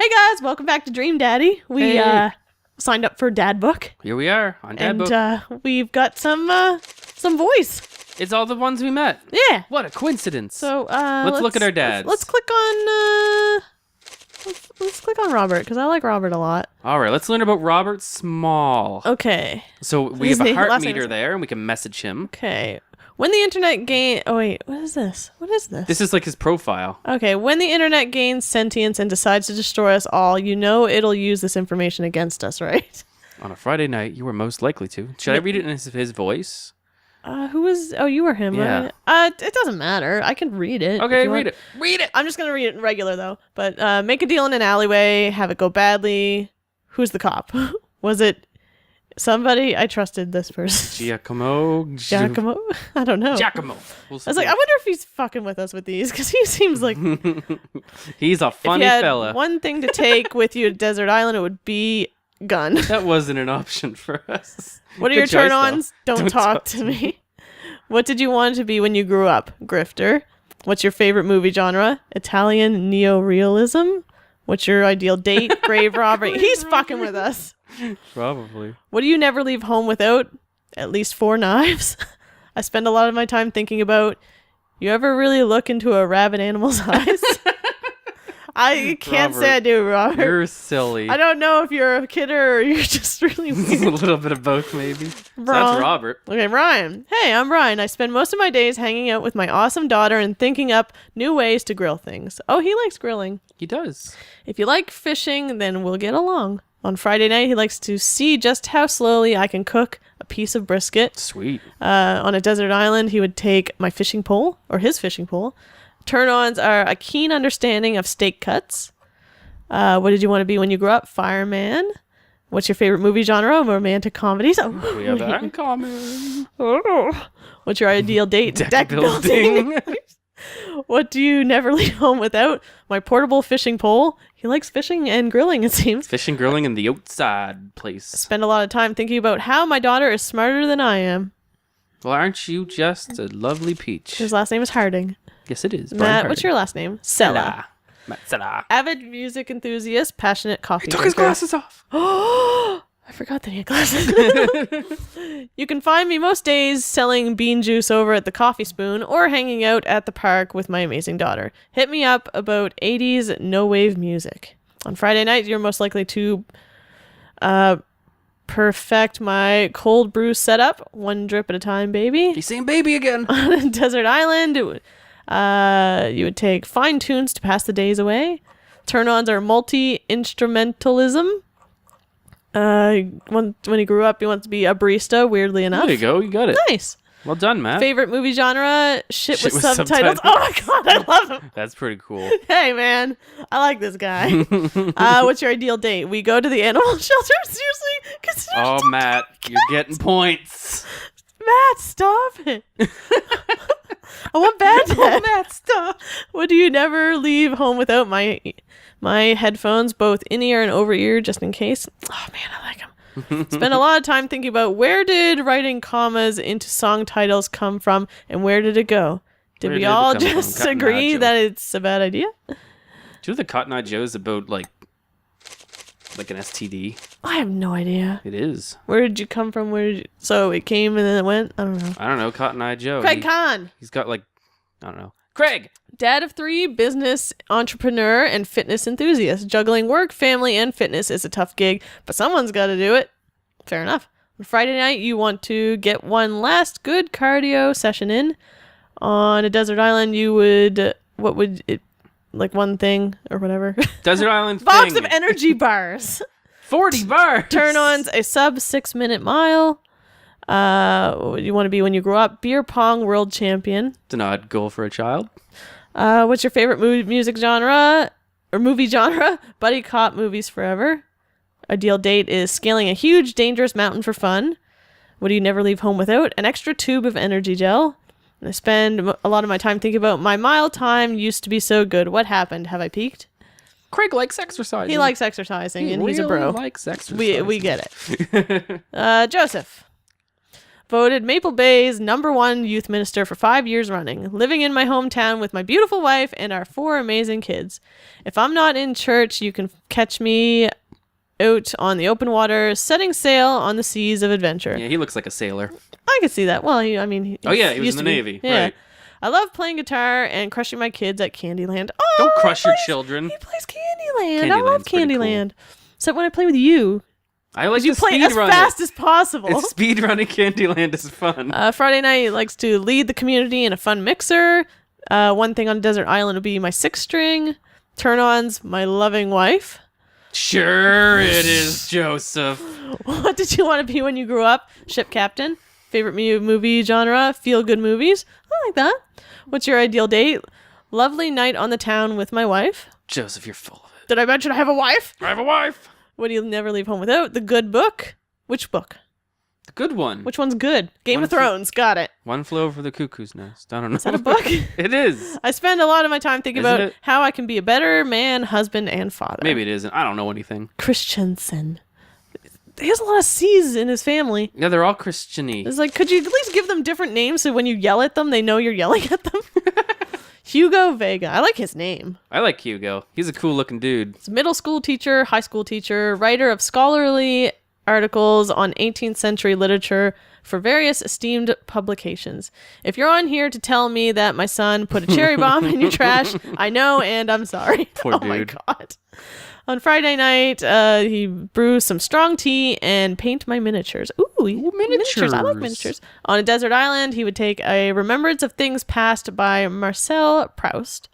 Hey guys, welcome back to Dream Daddy. We signed up for DadBook. Here we are on DadBook. And we've got some voice. It's all the ones we met. Yeah. What a coincidence. So let's look at our dads. Let's click on let's click on Robert because I like Robert a lot. All right, let's learn about Robert Small. Okay. So we have a heart meter there, and we can message him. Okay. When the internet gain... Oh, wait. What is this? What is this? This is like his profile. Okay. When the internet gains sentience and decides to destroy us all, you know it'll use this information against us, right? On a Friday night, you were most likely to. Should I read it in his voice? Who was... Oh, you were him, yeah. right? It doesn't matter. I can read it. Okay, read it. Read it! I'm just going to read it in regular, though. But make a deal in an alleyway, have it go badly. Who's the cop? Was it... Somebody, I trusted this person. Giacomo? I don't know. Giacomo. I was like, I wonder if he's fucking with us with these, because he seems like... He's a funny if you had fella. one thing to take with you to Desert Island, it would be gun. That wasn't an option for us. What are your turn-ons? Don't talk to me. What did you want to be when you grew up? Grifter. What's your favorite movie genre? Italian neo-realism. What's your ideal date? Grave robbery. He's fucking with us. Probably. What do you never leave home without? At least 4 knives. I spend a lot of my time thinking about, you ever really look into a rabid animal's eyes? I can't say I do, Robert. You're silly. I don't know if you're a kidder or you're just really weird. A little bit of both, maybe. So that's Robert. Okay, Ryan. Hey, I'm Ryan. I spend most of my days hanging out with my awesome daughter and thinking up new ways to grill things. Oh, he likes grilling. He does. If you like fishing, then we'll get along. On Friday night, he likes to see just how slowly I can cook a piece of brisket. Sweet. On a desert island, he would take my fishing pole, or his fishing pole. Turn-ons are a keen understanding of steak cuts. What did you want to be when you grew up? Fireman. What's your favorite movie genre? Romantic comedies. Oh, we have that in common. Oh. What's your ideal date? Deck building. What do you never leave home without? My portable fishing pole. He likes fishing and grilling, it seems. Fishing, grilling, in the outside place. Spend a lot of time thinking about how my daughter is smarter than I am. Well, aren't you just a lovely peach? His last name is Harding. Yes, it is. Matt, what's your last name? Sella. Matt Sella. Avid music enthusiast, passionate coffee He took his glasses off. Oh, I forgot that he had glasses. You can find me most days selling bean juice over at the Coffee Spoon or hanging out at the park with my amazing daughter. Hit me up about 80s no-wave music. On Friday night, you're most likely to perfect my cold brew setup. 1 drip at a time, baby. He's saying baby again. On a desert island, you would take fine tunes to pass the days away. Turn-ons are multi-instrumentalism. When he grew up, he wants to be a barista, weirdly enough. There you go. You got it. Nice. Well done, Matt. Favorite movie genre? Shit with subtitles. Oh my god, I love him. That's pretty cool. Hey, man. I like this guy. What's your ideal date? We go to the animal shelter? Seriously? Oh, Matt, you're getting points. Matt, stop it. I want bad Dad. Matt, stop. What do you never leave home without? My headphones, both in-ear and over-ear, just in case. Oh, man, I like them. Spend a lot of time thinking about where did writing commas into song titles come from and where did it go? Did we all just agree that it's a bad idea? Do you know the Cotton Eye Joe is about, like an STD? I have no idea. It is. Where did you come from? So it came and then it went? I don't know. I don't know. Cotton Eye Joe. Craig Kahn. He's got, like, I don't know. Craig. Dad of 3, business entrepreneur, and fitness enthusiast. Juggling work, family, and fitness is a tough gig, but someone's got to do it. Fair enough. On Friday night, you want to get one last good cardio session in. On a desert island, you would... What would it... Like one thing or whatever. Desert Island Box thing. of energy bars. 40 bars. Turn-ons, a sub 6-minute mile. What you want to be when you grow up? Beer pong world champion. It's an odd goal for a child. What's your favorite music genre or movie genre? Buddy cop movies forever. Ideal date is scaling a huge, dangerous mountain for fun. What do you never leave home without? An extra tube of energy gel. And I spend a lot of my time thinking about my mile time used to be so good. What happened? Have I peaked? Craig likes exercising. He likes exercising, and really he's a bro. Likes exercising. We get it. Joseph. Voted Maple Bay's #1 youth minister for 5 years running. Living in my hometown with my beautiful wife and our 4 amazing kids. If I'm not in church, you can catch me out on the open water, setting sail on the seas of adventure. Yeah, he looks like a sailor. I could see that. Well, he Oh yeah, he was in the Navy. Yeah. Right. I love playing guitar and crushing my kids at Candyland. Oh, Don't crush your children. He plays Candyland. I love Candyland's pretty Candyland. Except when I play with you. I like You to play as speed run fast it. as possible. Speed running Candyland is fun. Friday night, he likes to lead the community in a fun mixer. One thing on a desert island would be my 6-string. Turn-ons, my loving wife. Sure it is, Joseph. What did you want to be when you grew up? Ship captain. Favorite movie genre? Feel-good movies. I like that. What's your ideal date? Lovely night on the town with my wife. Joseph, you're full of it. Did I mention I have a wife? I have a wife. What do you never leave home without? The Good Book. Which book? The good one. Which one's good? Game of Thrones. Got it. One Flew Over the Cuckoo's Nest. I don't know. Is that a book? It is. I spend a lot of my time thinking Isn't about it? how I can be a better man, husband, and father. Maybe it isn't. I don't know anything. Christensen. He has a lot of C's in his family. Yeah, they're all Christian-y. It's like, could you at least give them different names so when you yell at them, they know you're yelling at them? Hugo Vega. I like his name. I like Hugo. He's a cool-looking dude. He's a middle school teacher, high school teacher, writer of scholarly articles on 18th century literature for various esteemed publications. If you're on here to tell me that my son put a cherry bomb in your trash, I know and I'm sorry. Poor oh my dude. God. On Friday night, he brews some strong tea and paint my miniatures. Ooh, miniatures. I like miniatures. On a desert island, he would take a remembrance of things past by Marcel Proust.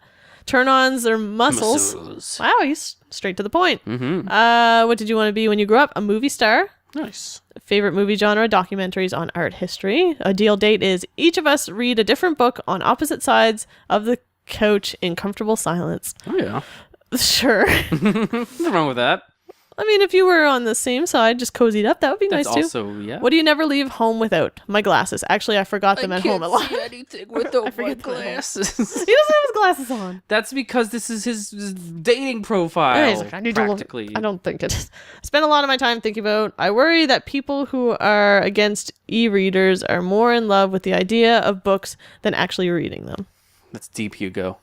Turn-ons or muscles. Wow, he's straight to the point. Mm-hmm. What did you want to be when you grew up? A movie star. Nice. Favorite movie genre? Documentaries on art history. Ideal date is each of us read a different book on opposite sides of the couch in comfortable silence. Oh, yeah. Sure. Nothing wrong with that. I mean, if you were on the same side, just cozied up, that would be That's nice too. also, yeah. What do you never leave home without? My glasses. Actually, I forgot them at home a lot. I can't see anything without my forget them at home. glasses. He doesn't have his glasses on. That's because this is his dating profile. Yeah, he's like, I need practically. I don't think it is. I spend a lot of my time thinking about, I worry that people who are against e-readers are more in love with the idea of books than actually reading them. That's deep, Hugo.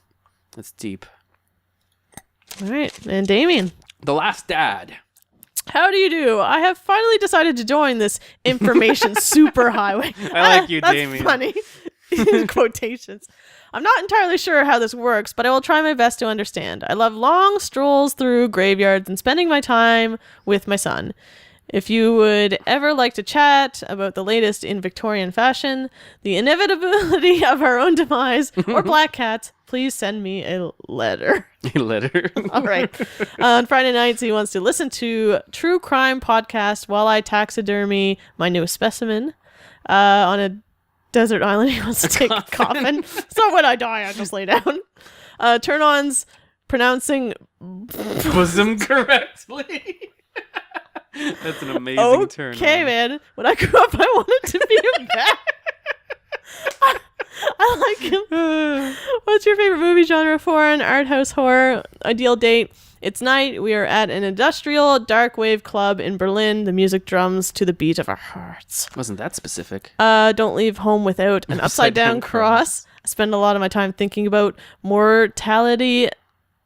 That's deep. All right. And Damien. The Last Dad. How do you do? I have finally decided to join this information superhighway. I like you, That's Damien. funny. In quotations. I'm not entirely sure how this works, but I will try my best to understand. I love long strolls through graveyards and spending my time with my son. If you would ever like to chat about the latest in Victorian fashion, the inevitability of our own demise, or black cats, please send me a letter. A letter. All right. On Friday nights, he wants to listen to true crime podcast while I taxidermy my newest specimen. On a desert island, he wants to take a coffin. So when I die, I just lay down. Turn-ons pronouncing bosom correctly. That's an amazing turn. Okay, man. When I grew up, I wanted to be a bat. I like him. What's your favorite movie genre? Foreign, art house, horror. Ideal date? It's night. We are at an industrial dark wave club in Berlin. The music drums to the beat of our hearts. Wasn't that specific? Don't leave home without an upside down cross. I spend a lot of my time thinking about mortality.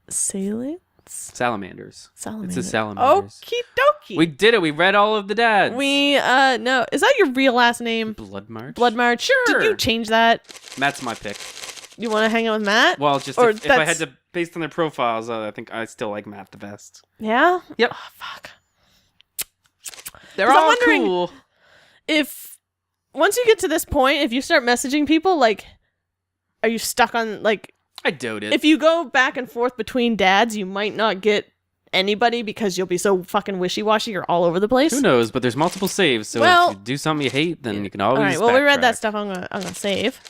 Salamanders. Salamanders. It's a salamanders. Okie dokie. We did it. We read all of the dads. No. Is that your real last name? Blood March. Blood March. Sure. Did you change that? Matt's my pick. You want to hang out with Matt? Well, just Or if I had that's- to, based on their profiles, I think I still like Matt the best. Yeah? Yep. Oh, fuck. They're 'Cause I'm all wondering- cool. If, once you get to this point, if you start messaging people, like, are you stuck on, like, I doubt it. if you go back and forth between dads, you might not get anybody because you'll be so fucking wishy-washy you're all over the place. Who knows? But there's multiple saves, so Well- if you do something you hate, then you can always. All right, well, we read that backtrack. stuff. I'm gonna save.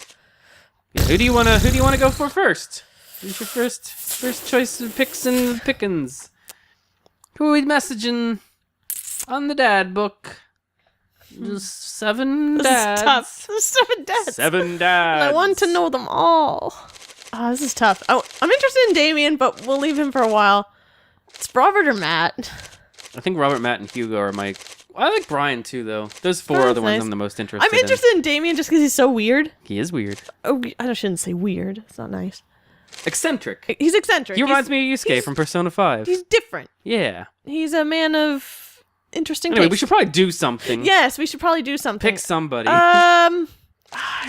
Yeah, who do you wanna go for first? Who's your first choice of picks and pickings? Who are we messaging on the dad book? Just 7 This dads. is tough. There's 7 dads. 7 dads. I want to know them all. Oh, this is tough. Oh, I'm interested in Damien, but we'll leave him for a while. It's Robert or Matt. I think Robert, Matt, and Hugo are my I like Brian too, though. Those four Brian's are the ones nice. I'm the most interested in. I'm interested in Damien just because he's so weird. He is weird. Oh, I shouldn't say weird. It's not nice. Eccentric. He's eccentric. He reminds me of Yusuke from Persona 5. He's different. Yeah. He's a man of interesting Anyway, taste. we should probably do something. Yes, we should probably do something. Pick somebody. I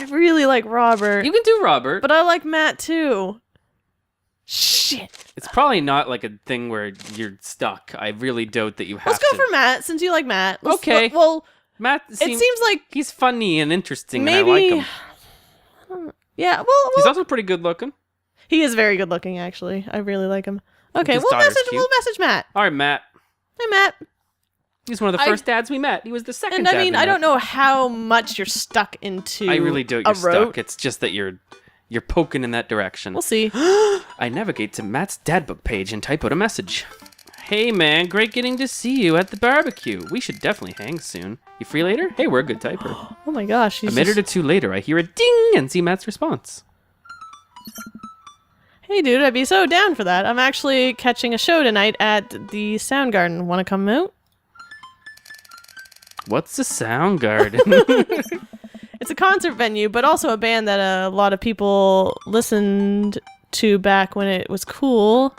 really like Robert. You can do Robert. But I like Matt too. Shit. It's probably not like a thing where you're stuck. I really doubt that you have Let's go for Matt, since you like Matt. Okay. Well, Matt it seems like he's funny and interesting, maybe... and I like him. Yeah, well... He's also pretty good looking. He is very good looking, actually. I really like him. Okay, His we'll daughter's message Matt. All right, Matt. Hey, Matt. He's one of the first dads we met. He was the second And dad I mean, we I met. don't know how much you're stuck into I really doubt a you're route. stuck. It's just that you're poking in that direction. We'll see. I navigate to Matt's DadBook page and type out a message. Hey man, great getting to see you at the barbecue. We should definitely hang soon. You free later? Hey, we're a good typer. Oh my gosh. A minute or two later, I hear a ding and see Matt's response. Hey dude, I'd be so down for that. I'm actually catching a show tonight at the Soundgarden. Want to come out? What's a Soundgarden? It's a concert venue, but also a band that a lot of people listened to back when it was cool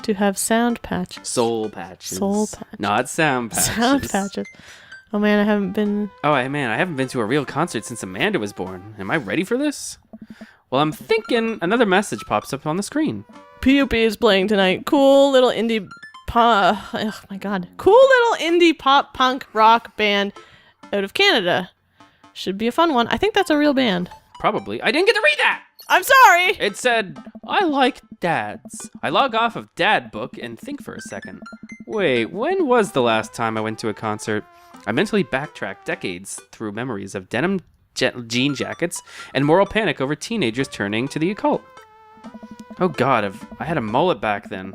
to have sound patches. Soul patches. Soul patches. Not sound patches. Sound patches. Oh man, I haven't been... Oh man, I haven't been to a real concert since Amanda was born. Am I ready for this? Well, I'm thinking another message pops up on the screen. PUP is playing tonight. Cool little indie pop... Oh my god. Cool little indie pop punk rock band out of Canada. Should be a fun one. I think that's a real band. Probably. I didn't get to read that! I'm sorry! It said, I like dads. I log off of DadBook and think for a second. Wait, when was the last time I went to a concert? I mentally backtracked decades through memories of denim jean jackets and moral panic over teenagers turning to the occult. Oh god, I had a mullet back then.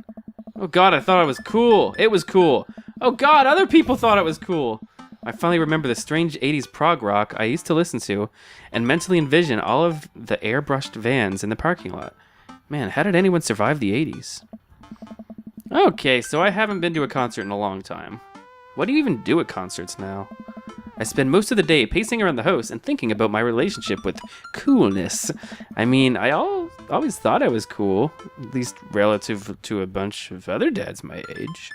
Oh god, I thought I was cool. It was cool. Oh god, other people thought it was cool. I finally remember the strange 80s prog rock I used to listen to and mentally envision all of the airbrushed vans in the parking lot. Man, how did anyone survive the 80s? Okay, so I haven't been to a concert in a long time. What do you even do at concerts now? I spend most of the day pacing around the house and thinking about my relationship with coolness. I mean, I always thought I was cool, at least relative to a bunch of other dads my age.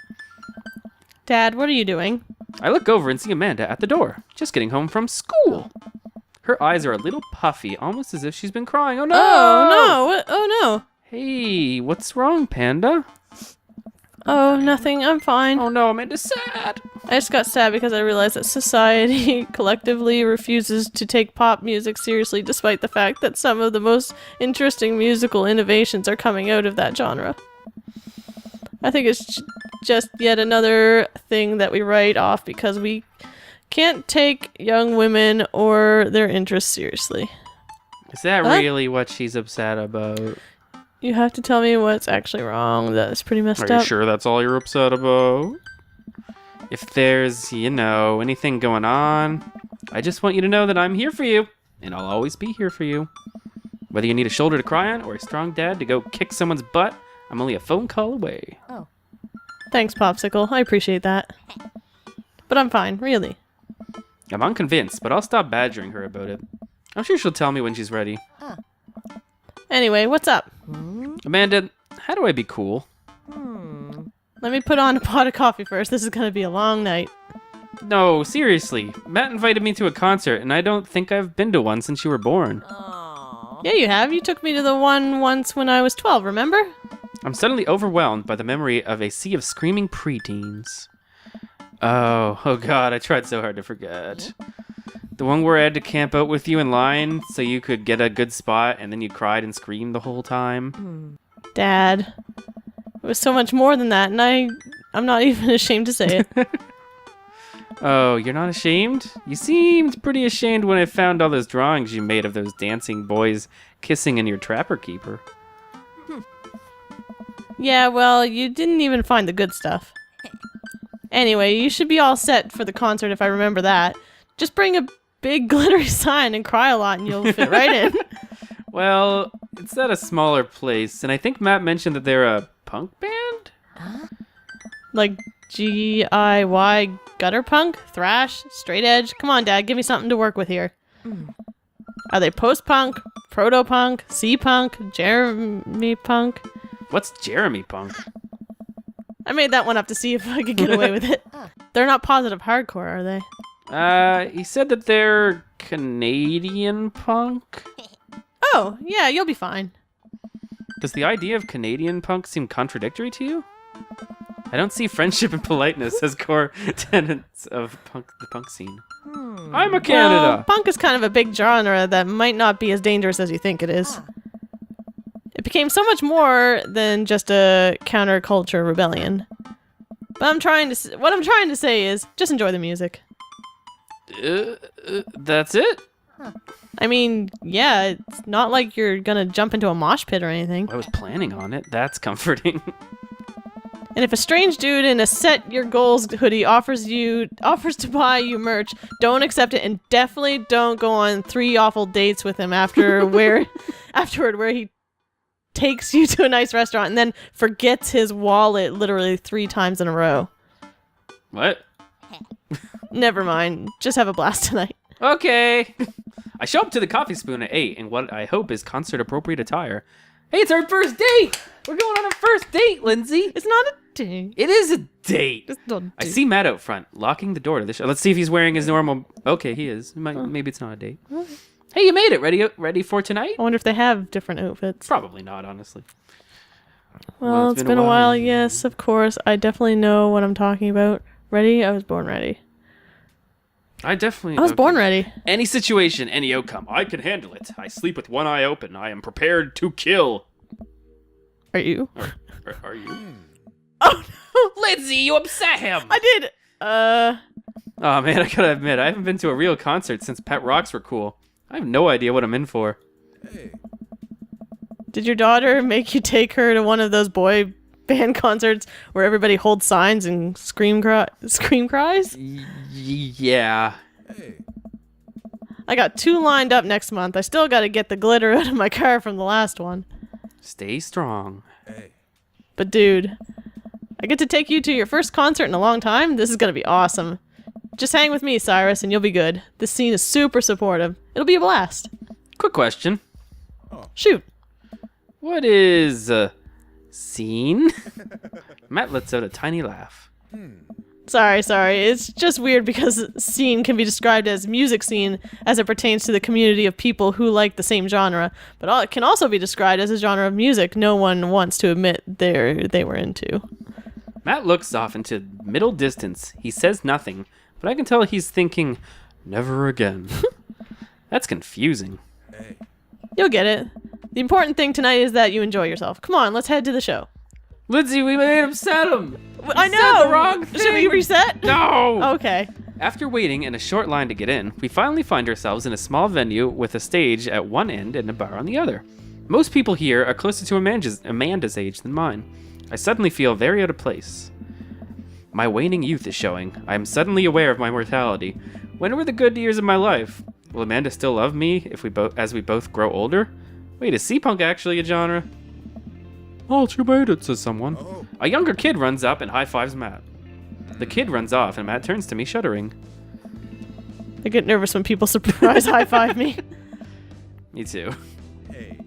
Dad, what are you doing? I look over and see Amanda at the door, just getting home from school. Her eyes are a little puffy, almost as if she's been crying. Oh no! Oh no! What? Oh no! Hey, what's wrong, Panda? Oh, nothing. I'm fine. Oh no, Amanda's sad. I just got sad because I realized that society collectively refuses to take pop music seriously despite the fact that some of the most interesting musical innovations are coming out of that genre. I think it's just yet another thing that we write off because we can't take young women or their interests seriously. Is that really what she's upset about? You have to tell me what's actually wrong. That's pretty messed up. Are you sure that's all you're upset about? If there's, anything going on, I just want you to know that I'm here for you, and I'll always be here for you. Whether you need a shoulder to cry on or a strong dad to go kick someone's butt, I'm only a phone call away. Oh. Thanks, Popsicle. I appreciate that. But I'm fine, really. I'm unconvinced, but I'll stop badgering her about it. I'm sure she'll tell me when she's ready. Anyway, what's up? Amanda, how do I be cool? Let me put on a pot of coffee first. This is going to be a long night. No, seriously. Matt invited me to a concert, and I don't think I've been to one since you were born. Yeah, you have. You took me to the one once when I was 12, remember? I'm suddenly overwhelmed by the memory of a sea of screaming preteens. Oh god, I tried so hard to forget. The one where I had to camp out with you in line so you could get a good spot and then you cried and screamed the whole time. Dad. It was so much more than that, and I'm not even ashamed to say it. Oh, you're not ashamed? You seemed pretty ashamed when I found all those drawings you made of those dancing boys kissing in your Trapper Keeper. Yeah, well, you didn't even find the good stuff. Anyway, you should be all set for the concert if I remember that. Just bring a big glittery sign and cry a lot and you'll fit right in. Well, it's at a smaller place, and I think Matt mentioned that they're a punk band? Like GIY gutter punk, thrash, straight edge. Come on, Dad, give me something to work with here. Are they post-punk, proto-punk, C-punk, Jeremy punk? What's Jeremy punk? I made that one up to see if I could get away with it. They're not positive hardcore, are they? He said that they're Canadian punk. Oh, yeah, you'll be fine. Does the idea of Canadian punk seem contradictory to you? I don't see friendship and politeness as core tenets of the punk scene. I'm a Canada. Well, punk is kind of a big genre that might not be as dangerous as you think it is. It became so much more than just a counterculture rebellion. But what I'm trying to say is, just enjoy the music. That's it? I mean, yeah, it's not like you're gonna jump into a mosh pit or anything. I was planning on it. That's comforting. And if a strange dude in a set your goals hoodie offers to buy you merch, don't accept it, and definitely don't go on 3 awful dates with him afterward where he takes you to a nice restaurant and then forgets his wallet literally 3 times in a row. What? Never mind. Just have a blast tonight. Okay. I show up to the Coffee Spoon at 8 in what I hope is concert-appropriate attire. Hey, it's our first date! We're going on a first date, Lindsay! It's not a date. It is a date! It's not a date. I see Matt out front, locking the door to the show. Let's see if he's wearing his normal... Okay, he is. Maybe it's not a date. Hey, you made it. Ready for tonight? I wonder if they have different outfits. Probably not, honestly. Well, it's been a while. Yes, of course. I definitely know what I'm talking about. Ready? I was born ready. I was born ready. Any situation, any outcome. I can handle it. I sleep with one eye open. I am prepared to kill. Are you? Are you? Oh, no. Lindsay, you upset him. I did. Oh, man, I gotta admit, I haven't been to a real concert since Pet Rocks were cool. I have no idea what I'm in for. Hey. Did your daughter make you take her to one of those boy band concerts where everybody holds signs and scream cries? Yeah. Hey. I got 2 lined up next month. I still got to get the glitter out of my car from the last one. Stay strong. Hey. But dude, I get to take you to your first concert in a long time. This is going to be awesome. Just hang with me, Cyrus, and you'll be good. This scene is super supportive. It'll be a blast. Quick question. Shoot. What is scene? Matt lets out a tiny laugh. Sorry. It's just weird because scene can be described as music scene as it pertains to the community of people who like the same genre, but it can also be described as a genre of music no one wants to admit they were into. Matt looks off into middle distance. He says nothing, but I can tell he's thinking, never again. That's confusing. Hey. You'll get it. The important thing tonight is that you enjoy yourself. Come on, let's head to the show. Lindsay, we made him set him. I know. Said the wrong thing. Should we reset? No. Okay. After waiting in a short line to get in, we finally find ourselves in a small venue with a stage at one end and a bar on the other. Most people here are closer to Amanda's age than mine. I suddenly feel very out of place. My waning youth is showing. I am suddenly aware of my mortality. When were the good years of my life? Will Amanda still love me as we both grow older? Wait, is C-punk actually a genre? Oh, you made it, says someone. Oh. A younger kid runs up and high-fives Matt. The kid runs off and Matt turns to me, shuddering. I get nervous when people surprise high-five me. Me too. Hey.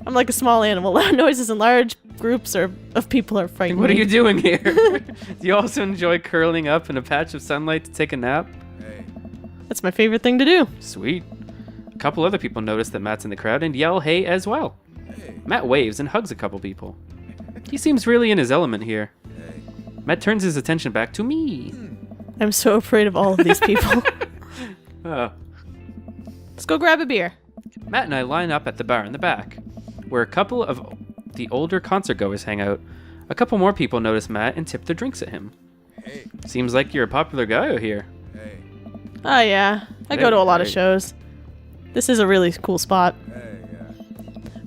I'm like a small animal. Loud noises and large groups of people are frightening What are me. you doing here? Do you also enjoy curling up in a patch of sunlight to take a nap? Hey. That's my favorite thing to do. Sweet. A couple other people notice that Matt's in the crowd and yell hey as well. Hey. Matt waves and hugs a couple people. He seems really in his element here. Hey. Matt turns his attention back to me. I'm so afraid of all of these people. Oh. Let's go grab a beer. Matt and I line up at the bar in the back, where a couple of the older concert goers hang out. A couple more people notice Matt and tip their drinks at him. Hey. Seems like you're a popular guy out here. Hey. Oh yeah, I go to a lot of Hey. shows. This is a really cool spot. Hey. Yeah.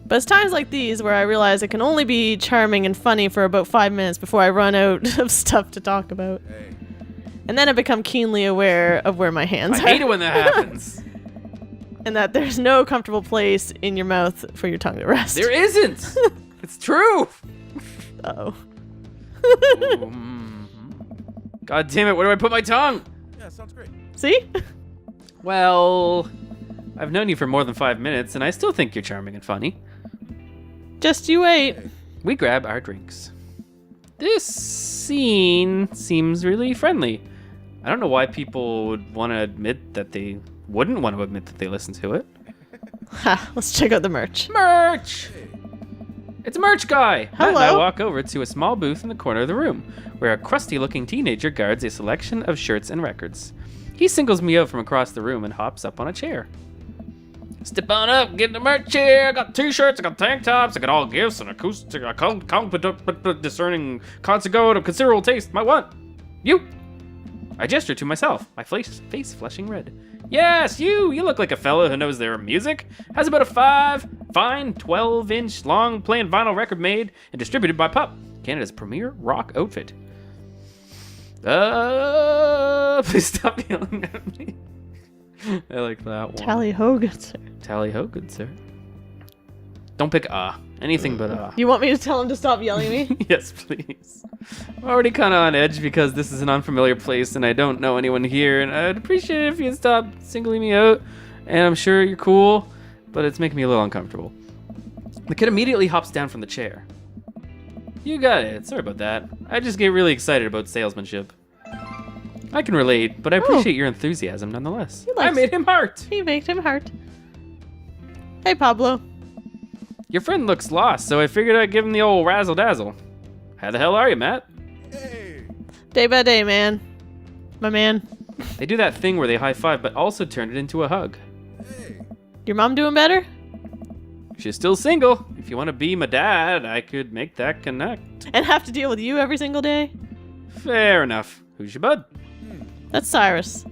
But it's times like these where I realize it can only be charming and funny for about 5 minutes before I run out of stuff to talk about. Hey. And then I become keenly aware of where my hands I are. hate it when that happens. And that there's no comfortable place in your mouth for your tongue to rest. There isn't. It's true. Uh-oh. Ooh, God damn it, where do I put my tongue? Yeah, sounds great. See? Well, I've known you for more than 5 minutes, and I still think you're charming and funny. Just you wait. We grab our drinks. This scene seems really friendly. I don't know why people would want to admit that they wouldn't want to admit that they listen to it. Ha, let's check out the merch. Merch! It's a merch guy! Matt and I Hello. walk over to a small booth in the corner of the room, where a crusty-looking teenager guards a selection of shirts and records. He singles me out from across the room and hops up on a chair. Step on up, get the merch here. I got t-shirts, I got tank tops, I got all gifts and acoustic, discerning concert of considerable taste. My what? You! I gesture to myself, my face flushing red. Yes, you look like a fellow who knows their music. Has about a fine 12-inch long playing vinyl record made and distributed by Pup, Canada's premier rock outfit. Please stop yelling at me. I like that one. Tally ho, good sir. Tally ho, good sir. Don't pick anything but You want me to tell him to stop yelling at me? Yes, please. I'm already kind of on edge because this is an unfamiliar place and I don't know anyone here, and I'd appreciate it if you'd stop singling me out. And I'm sure you're cool, but it's making me a little uncomfortable. The kid immediately hops down from the chair. You got it. Sorry about that. I just get really excited about salesmanship. I can relate, but I appreciate your enthusiasm nonetheless. I made him heart. He made him heart. Hey, Pablo. Your friend looks lost, so I figured I'd give him the old razzle-dazzle. How the hell are you, Matt? Hey. Day by day, man. My man. They do that thing where they high-five, but also turn it into a hug. Hey. Your mom doing better? She's still single. If you want to be my dad, I could make that connect. And have to deal with you every single day? Fair enough. Who's your bud? That's Cyrus.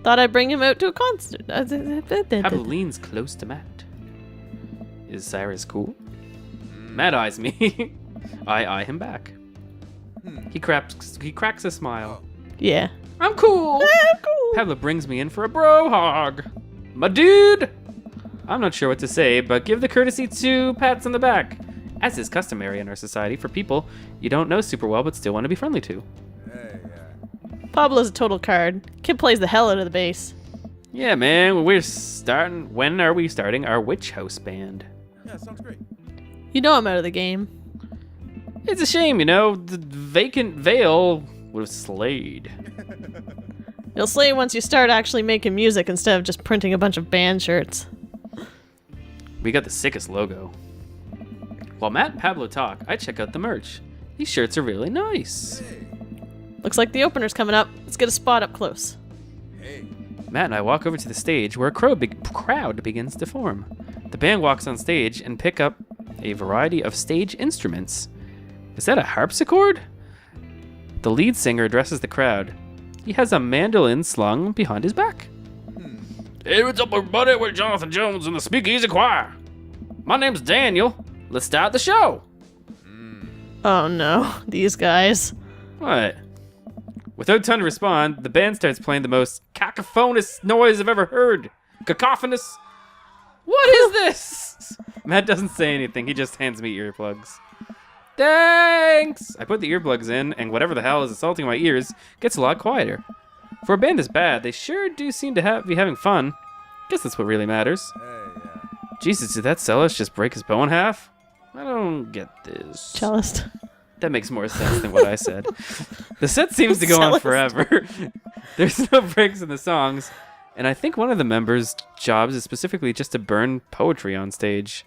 Thought I'd bring him out to a concert. Pablo leans close to Matt. Is Cyrus cool? Matt eyes me. I eye him back. He cracks a smile. Yeah. I'm cool. Cool. Pablo brings me in for a bro hog. My dude! I'm not sure what to say, but give the courtesy 2 pats on the back, as is customary in our society for people you don't know super well but still want to be friendly to. Hey, yeah. Pablo's a total card. Kid plays the hell out of the bass. Yeah, man, when are we starting our witch house band? Yeah, sounds great. You know I'm out of the game. It's a shame, the vacant veil would have slayed. You'll slay once you start actually making music instead of just printing a bunch of band shirts. We got the sickest logo. While Matt and Pablo talk, I check out the merch. These shirts are really nice. Hey. Looks like the opener's coming up. Let's get a spot up close. Hey. Matt and I walk over to the stage where a crowd begins to form. The band walks on stage and pick up a variety of stage instruments. Is that a harpsichord? The lead singer addresses the crowd. He has a mandolin slung behind his back. Hey, what's up, everybody? We're Jonathan Jones and the Speakeasy Choir. My name's Daniel. Let's start the show. Oh no, these guys. What? Without time to respond, the band starts playing the most cacophonous noise I've ever heard. Cacophonous. What is this? Matt doesn't say anything. He just hands me earplugs. Thanks! I put the earplugs in, and whatever the hell is assaulting my ears gets a lot quieter. For a band this bad, they sure do seem to be having fun. Guess that's what really matters. Hey, yeah. Jesus, did that cellist just break his bow in half? I don't get this. Cellist. That makes more sense than what I said. The set seems to go on Cellist. forever. There's no breaks in the songs, and I think one of the members' jobs is specifically just to burn poetry on stage.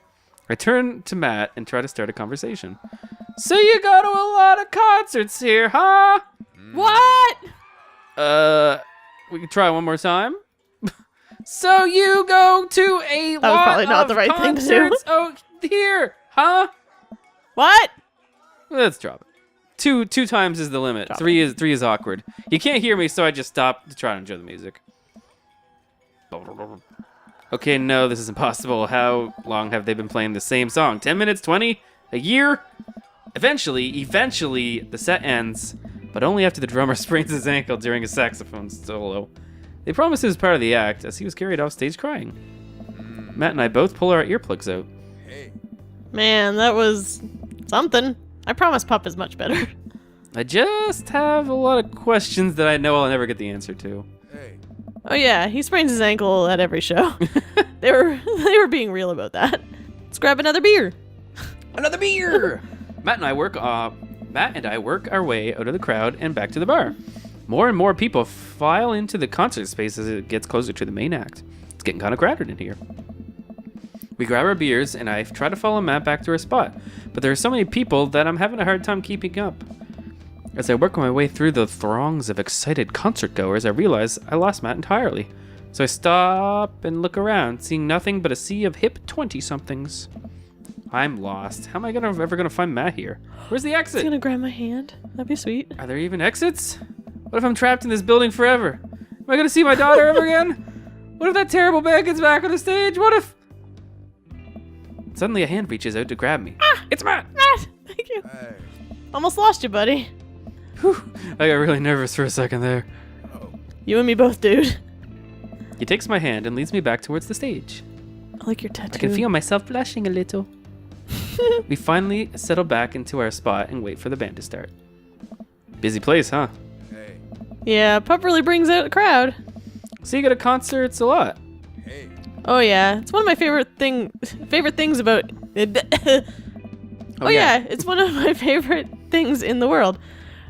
I turn to Matt and try to start a conversation. So you go to a lot of concerts here, huh? What? We can try one more time. So you go to a That was lot probably not of the right thing to do. concerts oh, here, huh? What? Let's drop it. Two times is the limit. Drop Three is awkward. You can't hear me, so I just stop to try to enjoy the music. Okay, no, this is impossible. How long have they been playing the same song? 10 minutes? 20? A year? Eventually, the set ends, but only after the drummer sprains his ankle during a saxophone solo. They promised it was part of the act, as he was carried off stage crying. Matt and I both pull our earplugs out. Hey. Man, that was something. I promise Pup is much better. I just have a lot of questions that I know I'll never get the answer to. Hey. Oh yeah, he sprains his ankle at every show. They were being real about that. Let's grab another beer. Another beer! Matt and I work our way out of the crowd and back to the bar. More and more people file into the concert space as it gets closer to the main act. It's getting kind of crowded in here. We grab our beers, and I try to follow Matt back to our spot, but there are so many people that I'm having a hard time keeping up. As I work my way through the throngs of excited concert goers, I realize I lost Matt entirely. So I stop and look around, seeing nothing but a sea of hip 20-somethings. I'm lost. How am I ever gonna find Matt here? Where's the He's exit? gonna grab my hand. That'd be sweet. Are there even exits? What if I'm trapped in this building forever? Am I gonna see my daughter ever again? What if that terrible band gets back on the stage? What if... Suddenly a hand reaches out to grab me. Ah! It's Matt! Matt! Thank you. Hey. Almost lost you, buddy. Whew. I got really nervous for a second there. Oh. You and me both, dude. He takes my hand and leads me back towards the stage. I like your tattoo. I can feel myself blushing a little. We finally settle back into our spot and wait for the band to start. Busy place, huh? Hey. Yeah, pup really brings out a crowd. So you go to concerts a lot. Hey. Oh yeah, it's one of my favorite things about. Oh yeah, it's one of my favorite things in the world.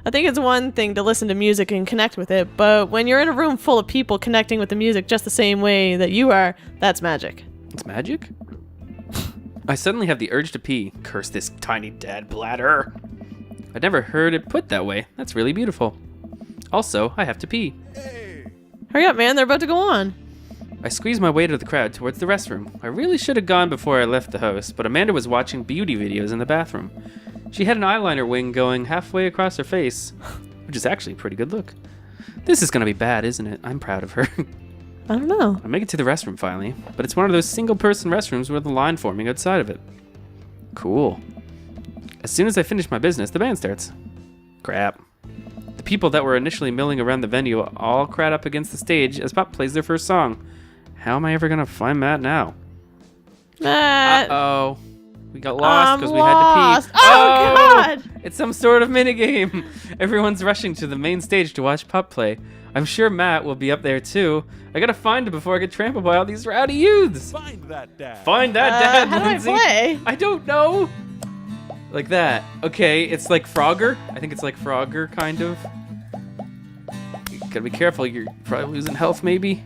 I think it's one thing to listen to music and connect with it, but when you're in a room full of people connecting with the music just the same way that you are, that's magic. It's magic? I suddenly have the urge to pee. Curse this tiny dad bladder. I'd never heard it put that way. That's really beautiful. Also, I have to pee. Hey. Hurry up, man, they're about to go on. I squeeze my way to the crowd towards the restroom. I really should have gone before I left the house, but Amanda was watching beauty videos in the bathroom. She had an eyeliner wing going halfway across her face, which is actually a pretty good look. This is gonna be bad, isn't it? I'm proud of her. I don't know. I make it to the restroom finally, but it's one of those single-person restrooms with a line forming outside of it. Cool. As soon as I finish my business, the band starts. Crap. The people that were initially milling around the venue all crowd up against the stage as Pop plays their first song. How am I ever gonna find Matt now? Matt. Uh-oh. We got lost because we had lost. to pee. Oh, God! It's some sort of minigame. Everyone's rushing to the main stage to watch Pup play. I'm sure Matt will be up there too. I gotta find him before I get trampled by all these rowdy youths. Find that dad. Find that dad, how Lindsay. do I play? I don't know. Like that. Okay, it's like Frogger. I think it's like Frogger, kind of. You gotta be careful. You're probably losing health, maybe.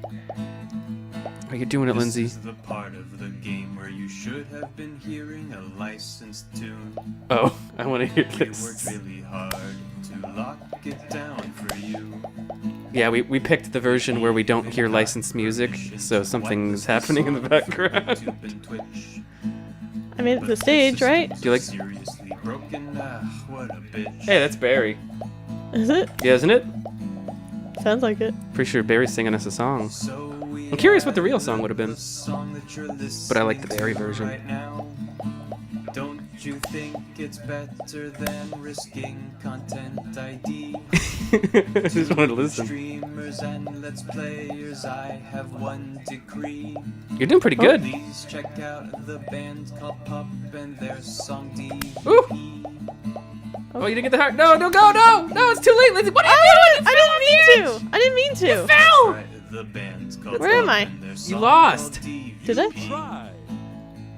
How you doing it, Lindsay? This is the part of the game where you should have been hearing a licensed tune. Oh, I want to hear We worked this. really hard to lock it down for you. Yeah, we picked the version where we don't hear licensed music, so something's happening in the background. I made it to the stage, right? Do you like? Seriously broken? What a bitch. Hey, that's Barry. Is it? Yeah, isn't it? Sounds like it. Pretty sure Barry's singing us a song. So we I'm curious what the have real song would have been. the song that you're But I like the listening Barry to version. right now. Don't you think it's better than risking content ID? I just wanted to listen. Streamers and let's players, I have one decree. You're doing pretty good. Please check out the band called Pup and their song DVD. Ooh. Oh, you didn't get the heart. No, don't go. No, it's too late, Lindsay. What are you doing? I didn't mean to. You fell. Try the band called Where am Pup I? and their You song lost. called DVD. Did I? Try.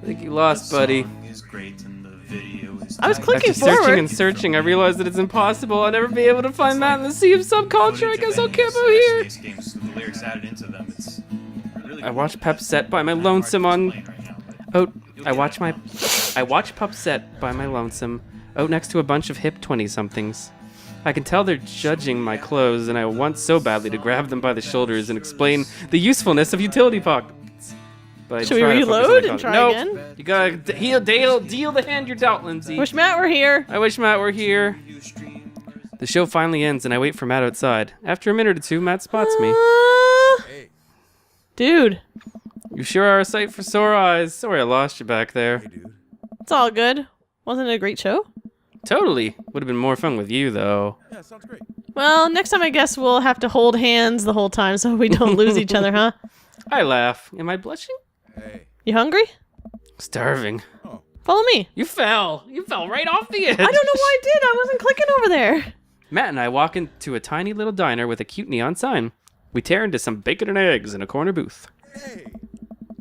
I think you lost, buddy. The song is great and the video is I was tight. clicking After searching forward. and searching, I realized that it's impossible. I'll never be able to find Matt in the sea of subculture. I guess I'll camp out here. Games with the lyrics added into them. It's really I watch Pep Set by my lonesome on. Oh, I watch Pup Set by my lonesome out next to a bunch of hip 20-somethings. I can tell they're judging my clothes, and I want so badly to grab them by the shoulders and explain the usefulness of utility pockets. But I Should we try to focus on reload the and content. try No, again? you gotta deal the hand you're dealt, Lindsay. Wish Matt were here. I wish Matt were here. The show finally ends, and I wait for Matt outside. After a minute or two, Matt spots me. Hey. Dude, You sure are a sight for sore eyes. Sorry I lost you back there. Hey, dude. it's all good. Wasn't it a great show? Totally. Would have been more fun with you, though. Yeah, sounds great. Well, next time I guess we'll have to hold hands the whole time so we don't lose each other, huh? I laugh. Am I blushing? Hey. You hungry? Starving. Oh. Follow me. You fell. You fell right off the edge. I don't know why I did. I wasn't clicking over there. Matt and I walk into a tiny little diner with a cute neon sign. We tear into some bacon and eggs in a corner booth.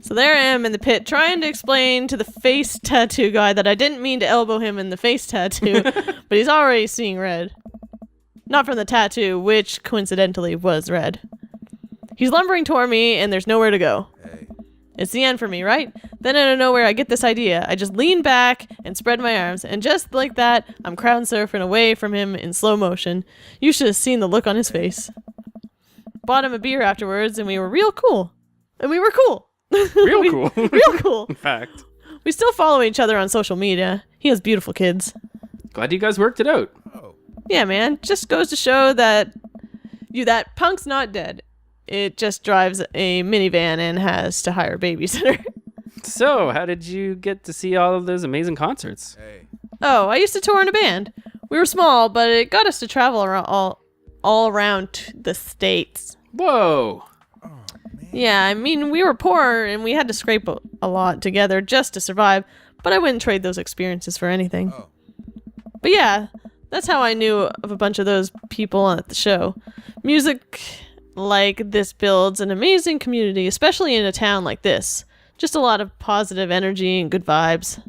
So there I am in the pit trying to explain to the face tattoo guy that I didn't mean to elbow him in the face tattoo, but he's already seeing red. Not from the tattoo, which coincidentally was red. He's lumbering toward me and there's nowhere to go. It's the end for me, right? Then out of nowhere I get this idea. I just lean back and spread my arms, and just like that, I'm crowd surfing away from him in slow motion. You should have seen the look on his face. Bought him a beer afterwards and we were real cool. And we were cool. Real cool. Real cool. In fact. We still follow each other on social media. He has beautiful kids. Glad you guys worked it out. Yeah, man. Just goes to show that that punk's not dead. It just drives a minivan and has to hire a babysitter. So, how did you get to see all of those amazing concerts? Oh, I used to tour in a band. We were small, but it got us to travel around all around the States. Whoa. Yeah, I mean, we were poor and we had to scrape a lot together just to survive, but I wouldn't trade those experiences for anything. But yeah, that's how I knew of a bunch of those people at the show. Music like this builds an amazing community, especially in a town like this. Just a lot of positive energy and good vibes.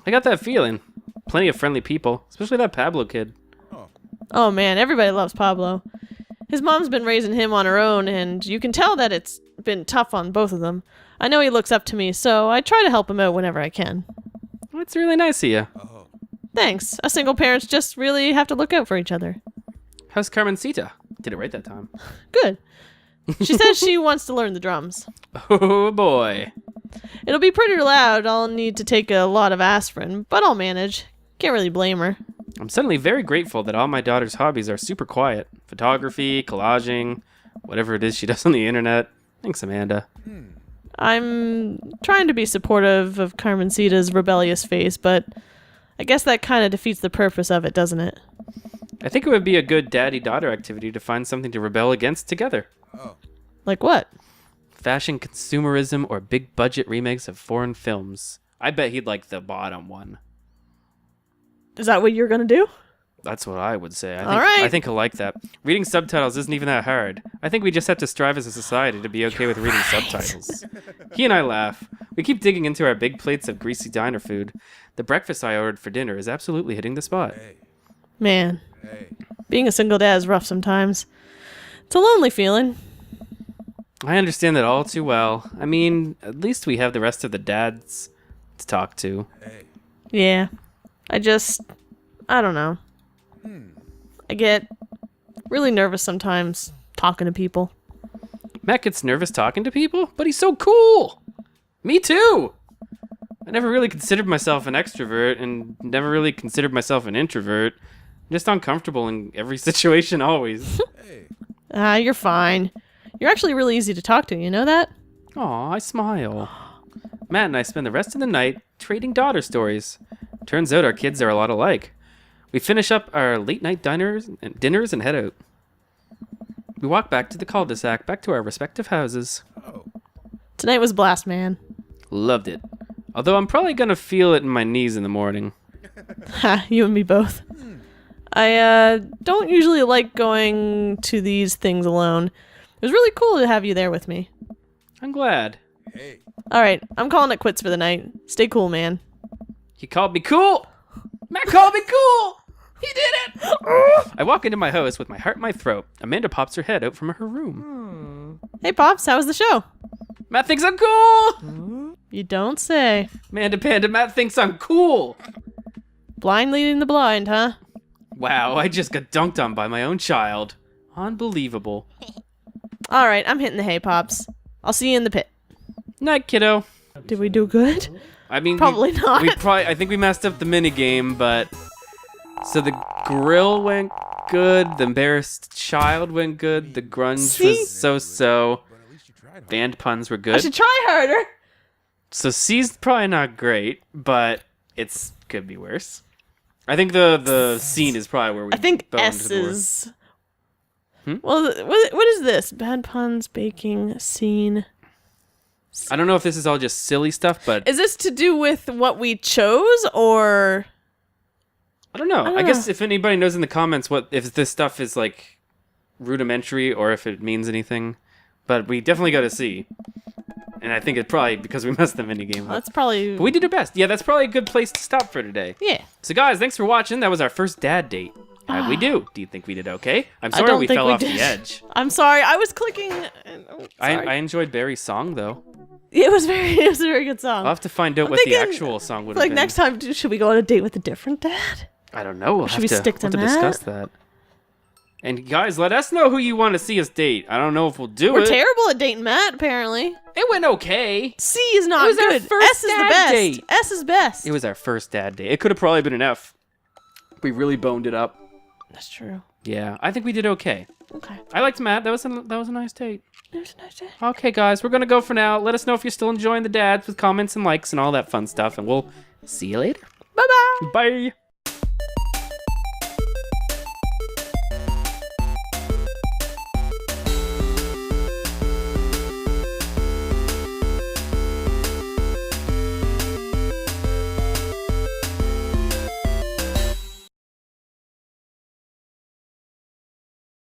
I got that feeling. Plenty of friendly people, especially that Pablo kid. Oh man, everybody loves Pablo. His mom's been raising him on her own, and you can tell that it's been tough on both of them. I know he looks up to me, so I try to help him out whenever I can. That's really nice of you. Thanks. Us single parents just really have to look out for each other. How's Carmencita? Did it right that time. Good. She says she wants to learn the drums. Oh boy. It'll be pretty loud. I'll need to take a lot of aspirin, but I'll manage. Can't really blame her. I'm suddenly very grateful that all my daughter's hobbies are super quiet. Photography, collaging, whatever it is she does on the internet. Thanks, Amanda. I'm trying to be supportive of Carmencita's rebellious phase, but I guess that kind of defeats the purpose of it, doesn't it? I think it would be a good daddy-daughter activity to find something to rebel against together. Like what? Fashion consumerism or big-budget remakes of foreign films. I bet he'd like the bottom one. Is that what you're gonna do? That's what I would say. All right. I think he'll like that. Reading subtitles isn't even that hard. I think we just have to strive as a society to be okay with reading subtitles. He and I laugh. We keep digging into our big plates of greasy diner food. The breakfast I ordered for dinner is absolutely hitting the spot. Man, being a single dad is rough sometimes. It's a lonely feeling. I understand that all too well. I mean, at least we have the rest of the dads to talk to. Yeah, I don't know. I get really nervous sometimes talking to people. Matt gets nervous talking to people, but he's so cool. Me too. I never really considered myself an extrovert and never really considered myself an introvert. I'm just uncomfortable in every situation always. You're fine. You're actually really easy to talk to, you know that? Aw, I smile. Matt and I spend the rest of the night trading daughter stories. Turns out our kids are a lot alike. We finish up our late night dinners and head out. We walk back to the cul-de-sac, back to our respective houses. Tonight was blast, man. Loved it. Although I'm probably gonna feel it in my knees in the morning. Ha, you and me both. I don't usually like going to these things alone. It was really cool to have you there with me. I'm glad. Alright, I'm calling it quits for the night. Stay cool, man. He called me cool! Matt called me cool! He did it! I walk into my house with my heart in my throat. Amanda pops her head out from her room. Hey, Pops, how was the show? Matt thinks I'm cool! You don't say. Amanda Panda, Matt thinks I'm cool! Blind leading the blind, huh? Wow, I just got dunked on by my own child. Unbelievable. Alright, I'm hitting the hay, Pops. I'll see you in the pit. Night, kiddo. Did we do good? I mean, Probably not. I think we messed up the minigame, but... So the grill went good, the embarrassed child went good, the grunge was so-so. Band puns were I good. should try harder. So C's probably not great, but it's could be worse. I think the scene is probably where we I think boned S the worst. is... Well, what is this? Bad puns, baking, scene... I don't know if this is all just silly stuff, but Is this to do with what we chose, or... I don't know. I guess if anybody knows in the comments if this stuff is like rudimentary or if it means anything, but we definitely got to see. And I think it's probably because we messed the minigame up. That's probably... But we did our best. Yeah, that's probably a good place to stop for today. Yeah. So guys, thanks for watching. That was our first dad date. How'd we do? Do you think we did okay? I'm sorry don't we think fell we off did. the edge. I'm sorry. I was clicking. I enjoyed Barry's song though. It was a very good song. I'll have to find out I'm what the thinking, actual song would have like been. next time, should we go on a date with a different dad? I don't know. We'll Should have we to, stick to we'll have to Matt? discuss that. And guys, let us know who you want to see us date. I don't know if we'll do We're it. terrible at dating Matt, apparently. It went okay. C is not It was our good. first S is the dad best. date. S is best. It was our first dad date. It could have probably been an F. We really boned it up. That's true. Yeah, I think we did okay. Okay. I liked Matt. That was a nice date. It was a nice day. Okay, guys, we're gonna go for now. Let us know if you're still enjoying the dads with comments and likes and all that fun stuff, and we'll see you later. Bye-bye. Bye.